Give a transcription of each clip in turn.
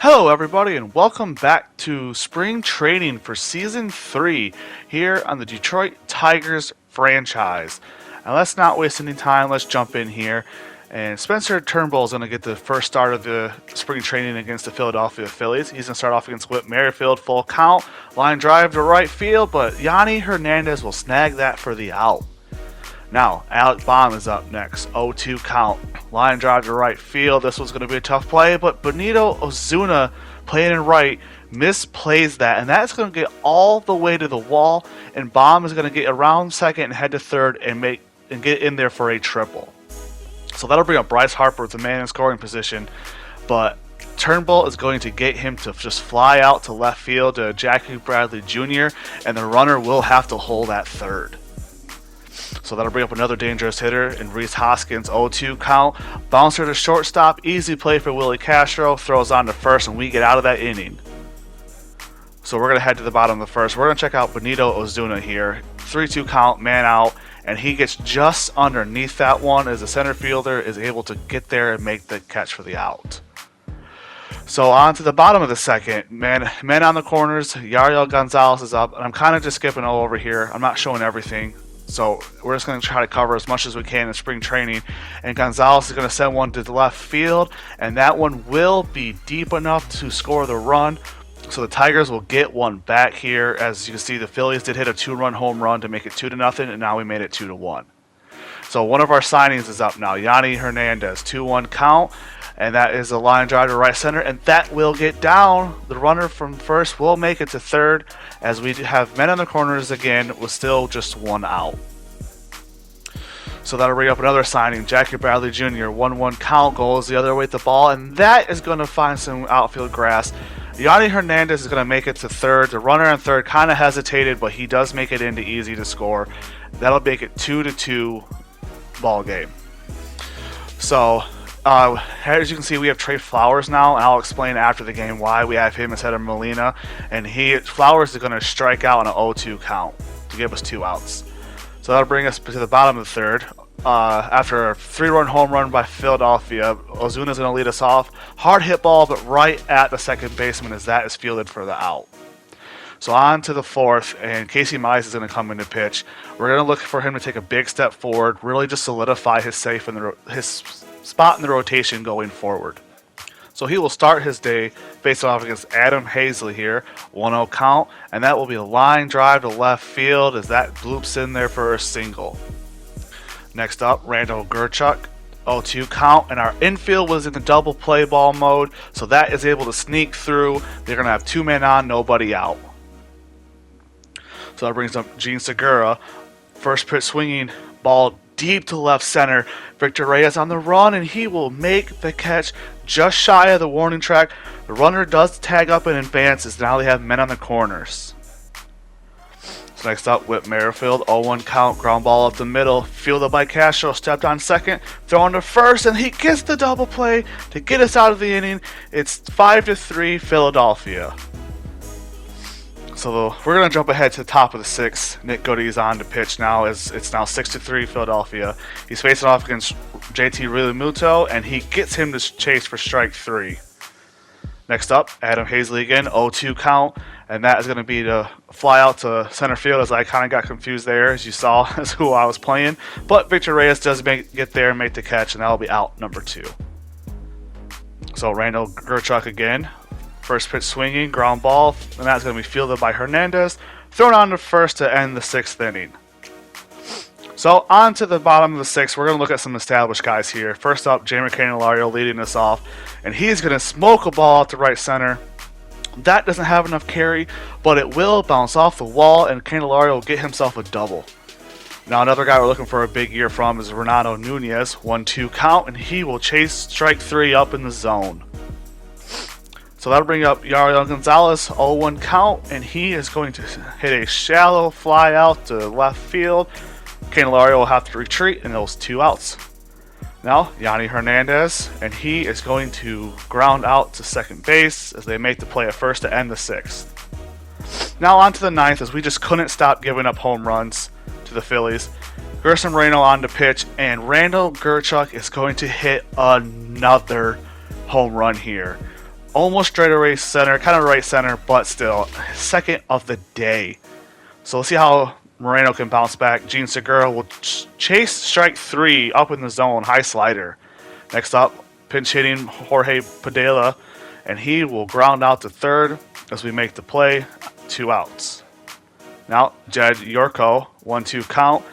Hello, everybody, and welcome back to spring training for Season 3 here on the Detroit Tigers franchise. And let's not waste any time, let's jump in here. And Spencer Turnbull is going to get the first start of the spring training against the Philadelphia Phillies. He's going to start off against Whit Merrifield, full count, line drive to right field, but Yanni Hernandez will snag that for the out. Now, Alec Bohm is up next. 0-2 count. Line drive to right field. This was going to be a tough play, but Benito Ozuna, playing in right, misplays that, and that's going to get all the way to the wall, and Bohm is going to get around second and head to third and get in there for a triple. So that'll bring up Bryce Harper with the man in scoring position, but Turnbull is going to get him to just fly out to left field to Jackie Bradley Jr., and the runner will have to hold at third. So that'll bring up another dangerous hitter in Rhys Hoskins. 0-2 count. Bouncer to shortstop. Easy play for Willie Castro. Throws on to first, and we get out of that inning. So we're going to head to the bottom of the first. We're going to check out Benito Ozuna here. 3-2 count, man out. And he gets just underneath that one as the center fielder is able to get there and make the catch for the out. So on to the bottom of the second. Men on the corners. Yariel Gonzalez is up. And I'm kind of just skipping all over here. I'm not showing everything. So we're just going to try to cover as much as we can in spring training. And Gonzalez is going to send one to the left field. And that one will be deep enough to score the run. So the Tigers will get one back here. As you can see, the Phillies did hit a 2-run home run to make it 2-0. And now we made it 2-1. So one of our signings is up now. Yanni Hernandez, 2-1 count. And that is a line drive to right center, and that will get down. The runner from first will make it to third, as we have men on the corners again with still just one out. So that'll bring up another signing, Jackie Bradley Jr., 1-1 count, goes the other way with the ball, and that is going to find some outfield grass. Yanni Hernandez is going to make it to third. The runner on third kind of hesitated, but he does make it into easy to score. That'll make it 2-2 ball game. So as you can see, we have Trey Flowers now, and I'll explain after the game why we have him instead of Molina. And Flowers is going to strike out on an 0-2 count to give us 2 outs. So that'll bring us to the bottom of the third. After a 3-run home run by Philadelphia, Ozuna is going to lead us off. Hard hit ball, but right at the second baseman as that is fielded for the out. So on to the fourth, and Casey Mize is going to come in to pitch. We're going to look for him to take a big step forward, really just solidify his spot in the rotation going forward. So he will start his day facing off against Adam Hazley here, 1-0 count, and that will be a line drive to left field as that bloops in there for a single. Next up, Randall Grichuk, 0-2 count, and our infield was in the double play ball mode, so that is able to sneak through. They're going to have 2 men on, nobody out. So that brings up Gene Segura, first pitch swinging ball deep to left center. Victor Reyes on the run, and he will make the catch just shy of the warning track. The runner does tag up and advances. Now they have men on the corners. So next up, Whit Merrifield, 0-1 count, ground ball up the middle, fielded by Castro, stepped on second, throwing to first, and he gets the double play to get us out of the inning. It's 5-3 Philadelphia. So we're going to jump ahead to the top of the sixth. Nick Goody is on to pitch now. It's now 6-3 Philadelphia. He's facing off against JT Realmuto, and he gets him to chase for strike 3. Next up, Adam Hazley again, 0-2 count, and that is going to be to fly out to center field, as I kind of got confused there, as you saw, as who I was playing. But Victor Reyes does get there and make the catch, and that will be out number 2. So Randall Grichuk again. First pitch swinging, ground ball, and that's going to be fielded by Hernandez, thrown on to first to end the 6th inning. So on to the bottom of the 6th, we're going to look at some established guys here. First up, Jeimer Candelario leading us off, and he's going to smoke a ball out to right center. That doesn't have enough carry, but it will bounce off the wall, and Candelario will get himself a double. Now another guy we're looking for a big year from is Renato Nunez, 1-2 count, and he will chase strike 3 up in the zone. So that'll bring up Yariel Gonzalez, 0-1 count, and he is going to hit a shallow fly out to left field. Candelario will have to retreat, and those 2 outs. Now, Yanni Hernandez, and he is going to ground out to second base as they make the play at first to end the 6th. Now on to the 9th, as we just couldn't stop giving up home runs to the Phillies. Gerson Moreno on to pitch, and Randall Grichuk is going to hit another home run here. almost straightaway center, kind of right center, but still second of the day. So let's see how Moreno can bounce back. Gene Segura will chase strike 3 up in the zone, high slider. Next up, pinch hitting Jorge Padilla, and he will ground out to third as we make the play, 2 outs. Now, Jed Yorko, 1-2 count,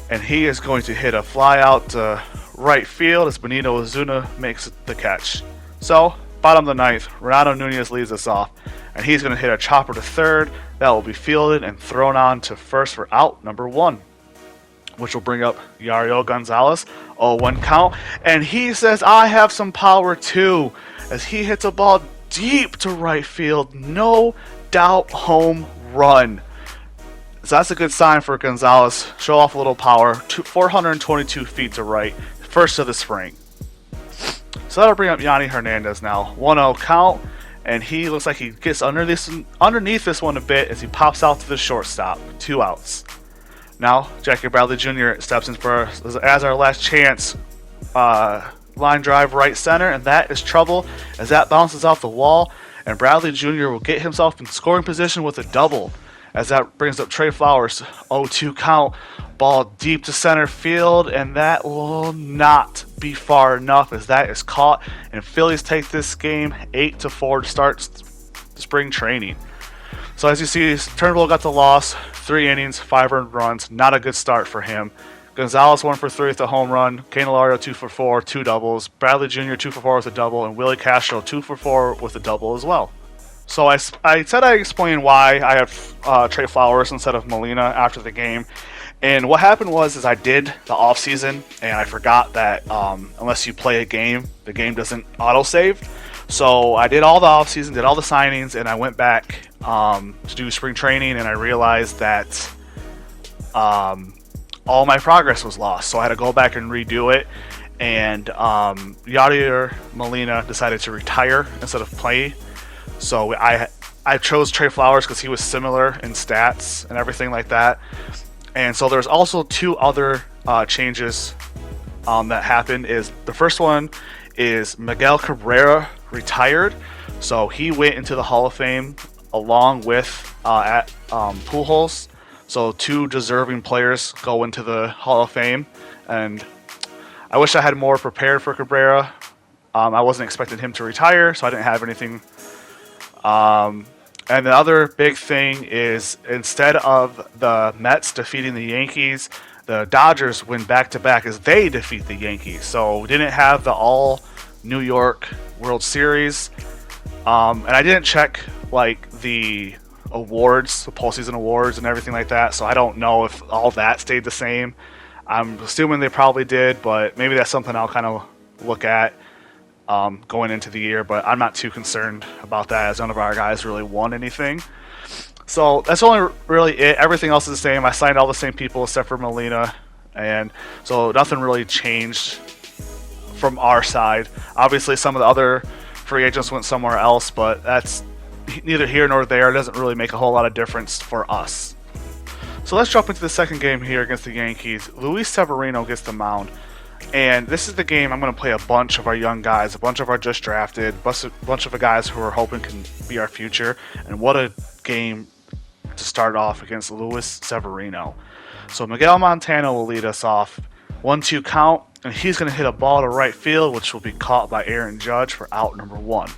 and he is going to hit a fly out to right field as Benito Ozuna makes the catch. So, bottom of the 9th, Renato Nunez leads us off, and he's going to hit a chopper to third that will be fielded and thrown on to first for out number 1, which will bring up Yariel Gonzalez, 0-1 count, and he says, I have some power too, as he hits a ball deep to right field, no doubt home run. So that's a good sign for Gonzalez. Show off a little power, 422 feet to right, first of the spring. So that'll bring up Yanni Hernandez now, 1-0 count, and he looks like he gets underneath this one a bit as he pops out to the shortstop, 2 outs. Now, Jackie Bradley Jr. steps in for as our last chance line drive right center, and that is trouble as that bounces off the wall, and Bradley Jr. will get himself in scoring position with a double as that brings up Trey Flowers, 0-2 count, ball deep to center field, and that will not be far enough as that is caught, and Phillies take this game 8-4 to start spring training. So as you see, Turnbull got the loss, 3 innings, 5 earned runs, not a good start for him. Gonzalez 1 for 3 with a home run, Candelario 2 for 4, 2 doubles, Bradley Jr. 2 for 4 with a double, and Willie Castro 2 for 4 with a double as well. So I said I explained why I have Trey Flowers instead of Molina after the game. And what happened was I did the offseason, and I forgot that unless you play a game, the game doesn't autosave. So I did all the offseason, did all the signings, and I went back to do spring training, and I realized that all my progress was lost. So I had to go back and redo it. And Yadier Molina decided to retire instead of play. So I chose Trey Flowers because he was similar in stats and everything like that. And so there's also 2 other changes that happened. Is the first one is Miguel Cabrera retired, so he went into the Hall of Fame along with Pujols. So 2 deserving players go into the Hall of Fame, and I wish I had more prepared for Cabrera. I wasn't expecting him to retire, so I didn't have anything. And the other big thing is instead of the Mets defeating the Yankees, the Dodgers win back-to-back as they defeat the Yankees. So we didn't have the all New York World Series. And I didn't check like the awards, the postseason awards and everything like that. So I don't know if all that stayed the same. I'm assuming they probably did, but maybe that's something I'll kind of look at going into the year, but I'm not too concerned about that as none of our guys really won anything. So that's only really it. Everything else is the same. I signed all the same people except for Molina, and so nothing really changed from our side. Obviously, some of the other free agents went somewhere else, but that's neither here nor there. It doesn't really make a whole lot of difference for us. So let's jump into the second game here against the Yankees. Luis Severino gets the mound. And this is the game I'm going to play a bunch of our young guys, a bunch of our just drafted, a bunch of the guys who are hoping can be our future. And what a game to start off against Luis Severino. So Miguel Montano will lead us off. 1-2 count, and he's going to hit a ball to right field, which will be caught by Aaron Judge for out number 1.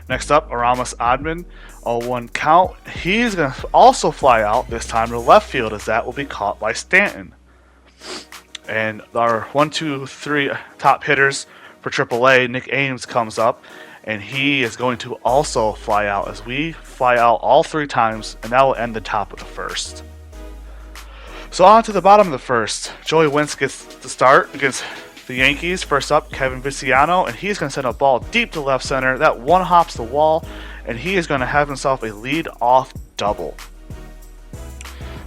Next up, Aramis Adman, 0-1 count. He's going to also fly out, this time to left field, as that will be caught by Stanton. And our 1, 2, 3 top hitters for AAA, Nick Ames comes up, and he is going to also fly out as we fly out all 3 times, and that will end the top of the first. So on to the bottom of the first. Joey Wentz gets the start against the Yankees. First up, Kevin Viciano, and he's going to send a ball deep to left center. That one hops the wall, and he is going to have himself a lead-off double.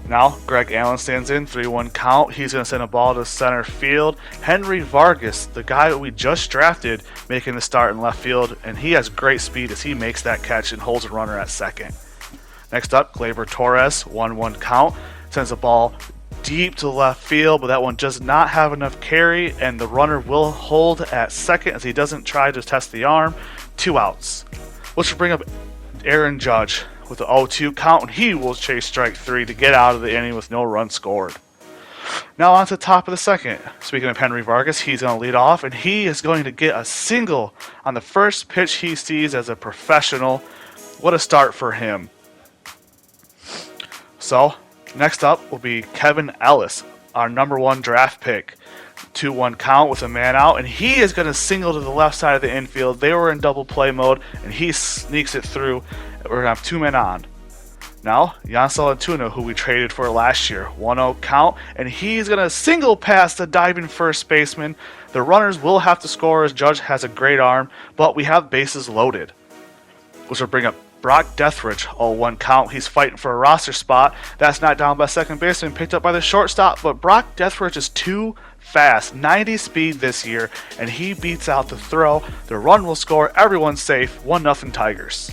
Now, Greg Allen stands in, 3-1 count. He's going to send a ball to center field. Henry Vargas, the guy we just drafted, making the start in left field, and he has great speed as he makes that catch and holds a runner at second. Next up, Gleyber Torres, 1-1 count. Sends a ball deep to left field, but that one does not have enough carry, and the runner will hold at second as he doesn't try to test the arm. 2 outs. Which will bring up Aaron Judge with the 0-2 count, and he will chase strike 3 to get out of the inning with no run scored. Now on to the top of the second. Speaking of Henry Vargas, he's going to lead off, and he is going to get a single on the first pitch he sees as a professional. What a start for him. So, next up will be Kevin Ellis, our number 1 draft pick. 2-1 count with a man out, and he is going to single to the left side of the infield. They were in double play mode, and he sneaks it through. We're going to have 2 men on. Now, Yansel Antuna, who we traded for last year, 1-0 count, and he's going to single past the diving first baseman. The runners will have to score as Judge has a great arm, but we have bases loaded. Which will bring up Brock Deathridge, 0-1 count. He's fighting for a roster spot. That's not down by second baseman, picked up by the shortstop, but Brock Deathridge is too fast, 90 speed this year, and he beats out the throw. The run will score, everyone's safe, 1-0 Tigers.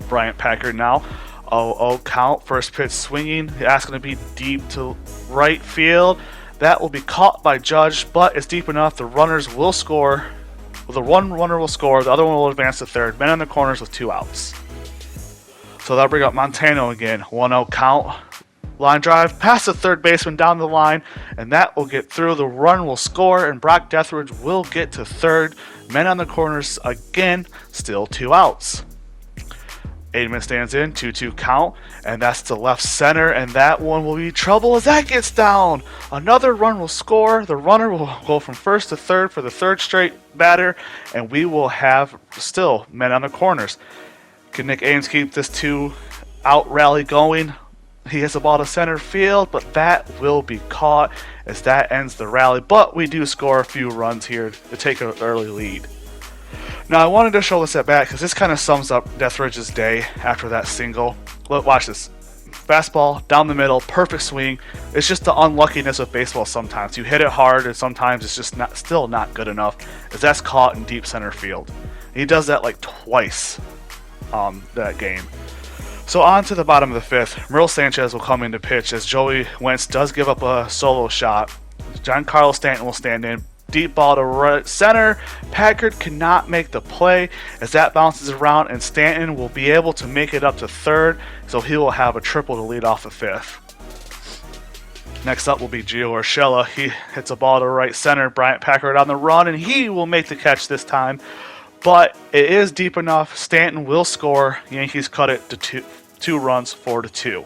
Bryant Packard now, 0-0 count, first pitch swinging, that's going to be deep to right field. That will be caught by Judge, but it's deep enough, the runners will score. Well, the one runner will score, the other one will advance to third, men in the corners with 2 outs. So that'll bring up Montano again, 1-0 count. Line drive past the third baseman down the line, and that will get through. The run will score, and Brock Deathridge will get to third. Men on the corners again, still 2 outs. Aidman stands in, 2-2 count, and that's to left center, and that one will be trouble as that gets down. Another run will score. The runner will go from first to third for the third straight batter, and we will have still men on the corners. Can Nick Ames keep this 2-out rally going? He hits the ball to center field, but that will be caught as that ends the rally. But we do score a few runs here to take an early lead. Now, I wanted to show this at bat because this kind of sums up Deathridge's day after that single. Look, watch this. Fastball, down the middle, perfect swing. It's just the unluckiness of baseball sometimes. You hit it hard, and sometimes it's just still not good enough, as that's caught in deep center field. He does that like twice that game. So on to the bottom of the 5th. Merle Sanchez will come in to pitch as Joey Wentz does give up a solo shot. Giancarlo Stanton will stand in. Deep ball to right center. Packard cannot make the play as that bounces around, and Stanton will be able to make it up to third, so he will have a triple to lead off the 5th. Next up will be Gio Urshela. He hits a ball to right center. Bryant Packard on the run, and he will make the catch this time. But it is deep enough. Stanton will score. Yankees cut it to 2 runs, 4-2.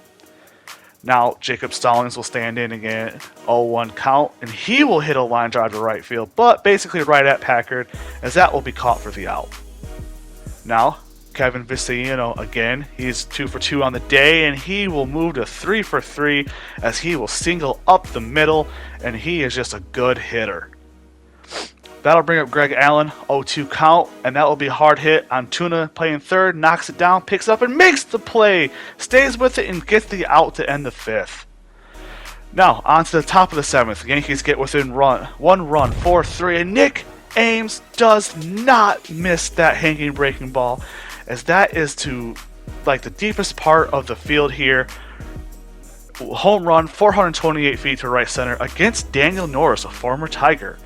Now Jacob Stallings will stand in again, 0-1 count, and he will hit a line drive to right field, but basically right at Packard, as that will be caught for the out. Now Kevin Vizcaino again. He's 2 for 2 on the day, and he will move to 3 for 3 as he will single up the middle, and he is just a good hitter. That'll bring up Greg Allen, 0-2 count, and that will be a hard hit. Antuna playing third, knocks it down, picks up and makes the play, stays with it and gets the out to end the 5th. Now, on to the top of the 7th. Yankees get within 1 run, 4-3, and Nick Ames does not miss that hanging breaking ball, as that is to like the deepest part of the field here. Home run, 428 feet to right center against Daniel Norris, a former Tiger.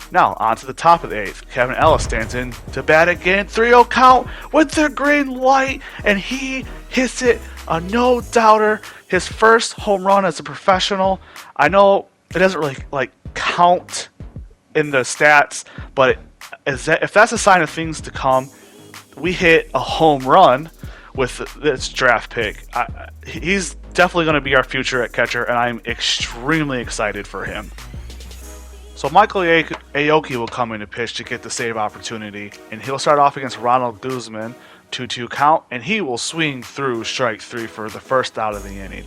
Now, on to the top of the 8th. Kevin Ellis stands in to bat again. 3-0 count with the green light, and he hits it a no-doubter. His first home run as a professional. I know it doesn't really count in the stats, but if that's a sign of things to come, we hit a home run with this draft pick. He's definitely going to be our future at catcher, and I'm extremely excited for him. So Michael Aoki will come in to pitch to get the save opportunity, and he'll start off against Ronald Guzman, 2-2 count, and he will swing through strike 3 for the first out of the inning.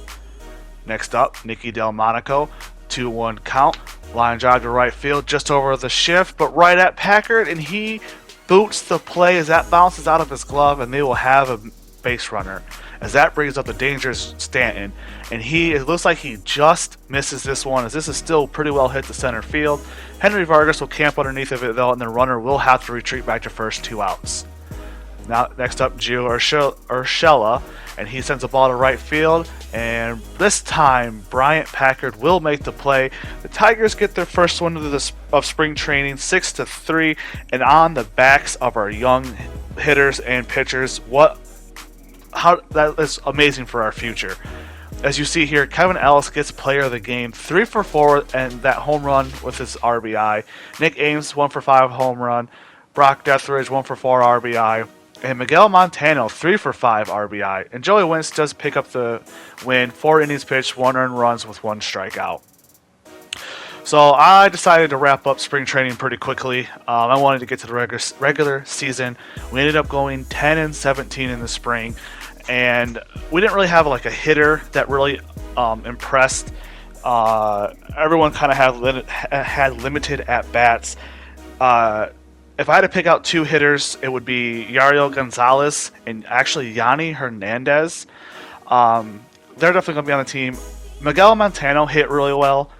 Next up, Nicky Delmonico, 2-1 count, line drive to right field just over the shift, but right at Packard, and he boots the play as that bounces out of his glove, and they will have a base runner. As that brings up the dangerous Stanton, and it looks like he just misses this one, as this is still pretty well hit to center field. Henry Vargas will camp underneath of it though, and the runner will have to retreat back to first, 2 outs. Now next up, Gio Urshela, and he sends a ball to right field. And this time, Bryant Packard will make the play. The Tigers get their first win of spring training, 6-3, and on the backs of our young hitters and pitchers. That is amazing for our future. As you see here, Kevin Ellis gets player of the game, 3 for 4, and that home run with his RBI. Nick Ames, 1 for 5 home run. Brock Deathridge, 1 for 4 RBI. And Miguel Montano, 3 for 5 RBI. And Joey Wentz does pick up the win, 4 innings pitched, 1 earned runs with 1 strikeout. So I decided to wrap up spring training pretty quickly. I wanted to get to the regular season. We ended up going 10-17 in the spring. And we didn't really have like a hitter that really impressed. Everyone kind of had limited at-bats. If I had to pick out 2 hitters, it would be Yariel Gonzalez and actually Yanni Hernandez. They're definitely going to be on the team. Miguel Montano hit really well,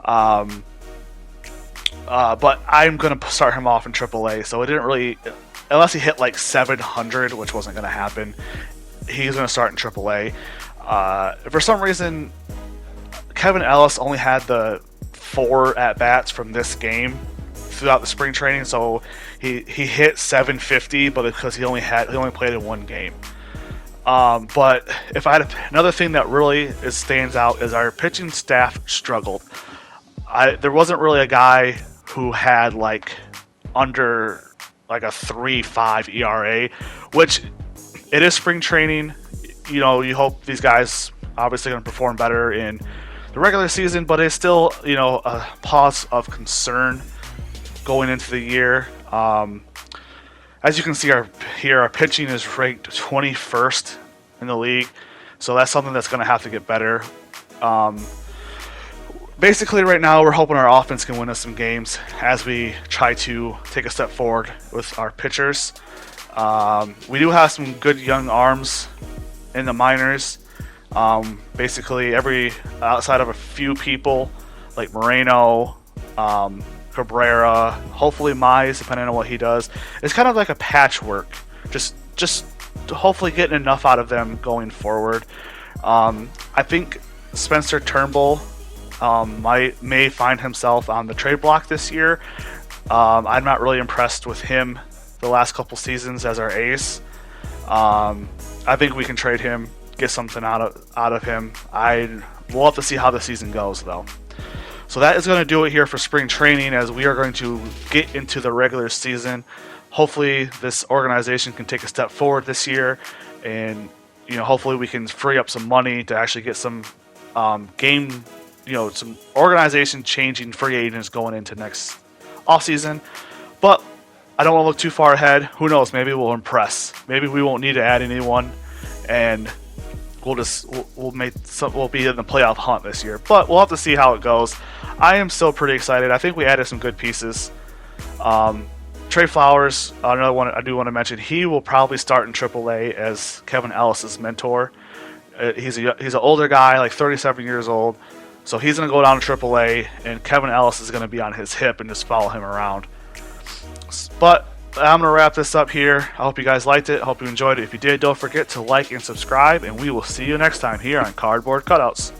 but I'm going to start him off in AAA, so it didn't really, unless he hit like 700, which wasn't going to happen, he's going to start in AAA. For some reason, Kevin Ellis only had the 4 at-bats from this game throughout the spring training, so he hit 750, but because he only played in 1 game. But if I had another thing that really stands out is our pitching staff struggled. There wasn't really a guy who had like under like a 3.5 ERA, which it is spring training. You know, you hope these guys obviously going to perform better in the regular season, but it's still, you know, a pause of concern going into the year. As you can see our pitching is ranked 21st in the league, so that's something that's going to have to get better. Basically, right now we're hoping our offense can win us some games as we try to take a step forward with our pitchers. We do have some good young arms in the minors. Basically, outside of a few people like Moreno, Cabrera, hopefully Mize, depending on what he does. It's kind of like a patchwork. Just hopefully getting enough out of them going forward. I think Spencer Turnbull may find himself on the trade block this year. I'm not really impressed with him the last couple seasons as our ace. I think we can trade him, get something out of him. We'll have to see how the season goes, though. So that is going to do it here for spring training, as we are going to get into the regular season. Hopefully this organization can take a step forward this year, and hopefully we can free up some money to actually get some some organization changing free agents going into next offseason. But I don't want to look too far ahead. Who knows? Maybe we'll impress. Maybe we won't need to add anyone, and we'll be in the playoff hunt this year. But we'll have to see how it goes. I am still pretty excited. I think we added some good pieces. Trey Flowers, another one I do want to mention. He will probably start in AAA as Kevin Ellis's mentor. He's an older guy, like 37 years old. So he's going to go down to AAA, and Kevin Ellis is going to be on his hip and just follow him around. But I'm going to wrap this up here. I hope you guys liked it. I hope you enjoyed it. If you did, don't forget to like and subscribe, and we will see you next time here on Cardboard Cutouts.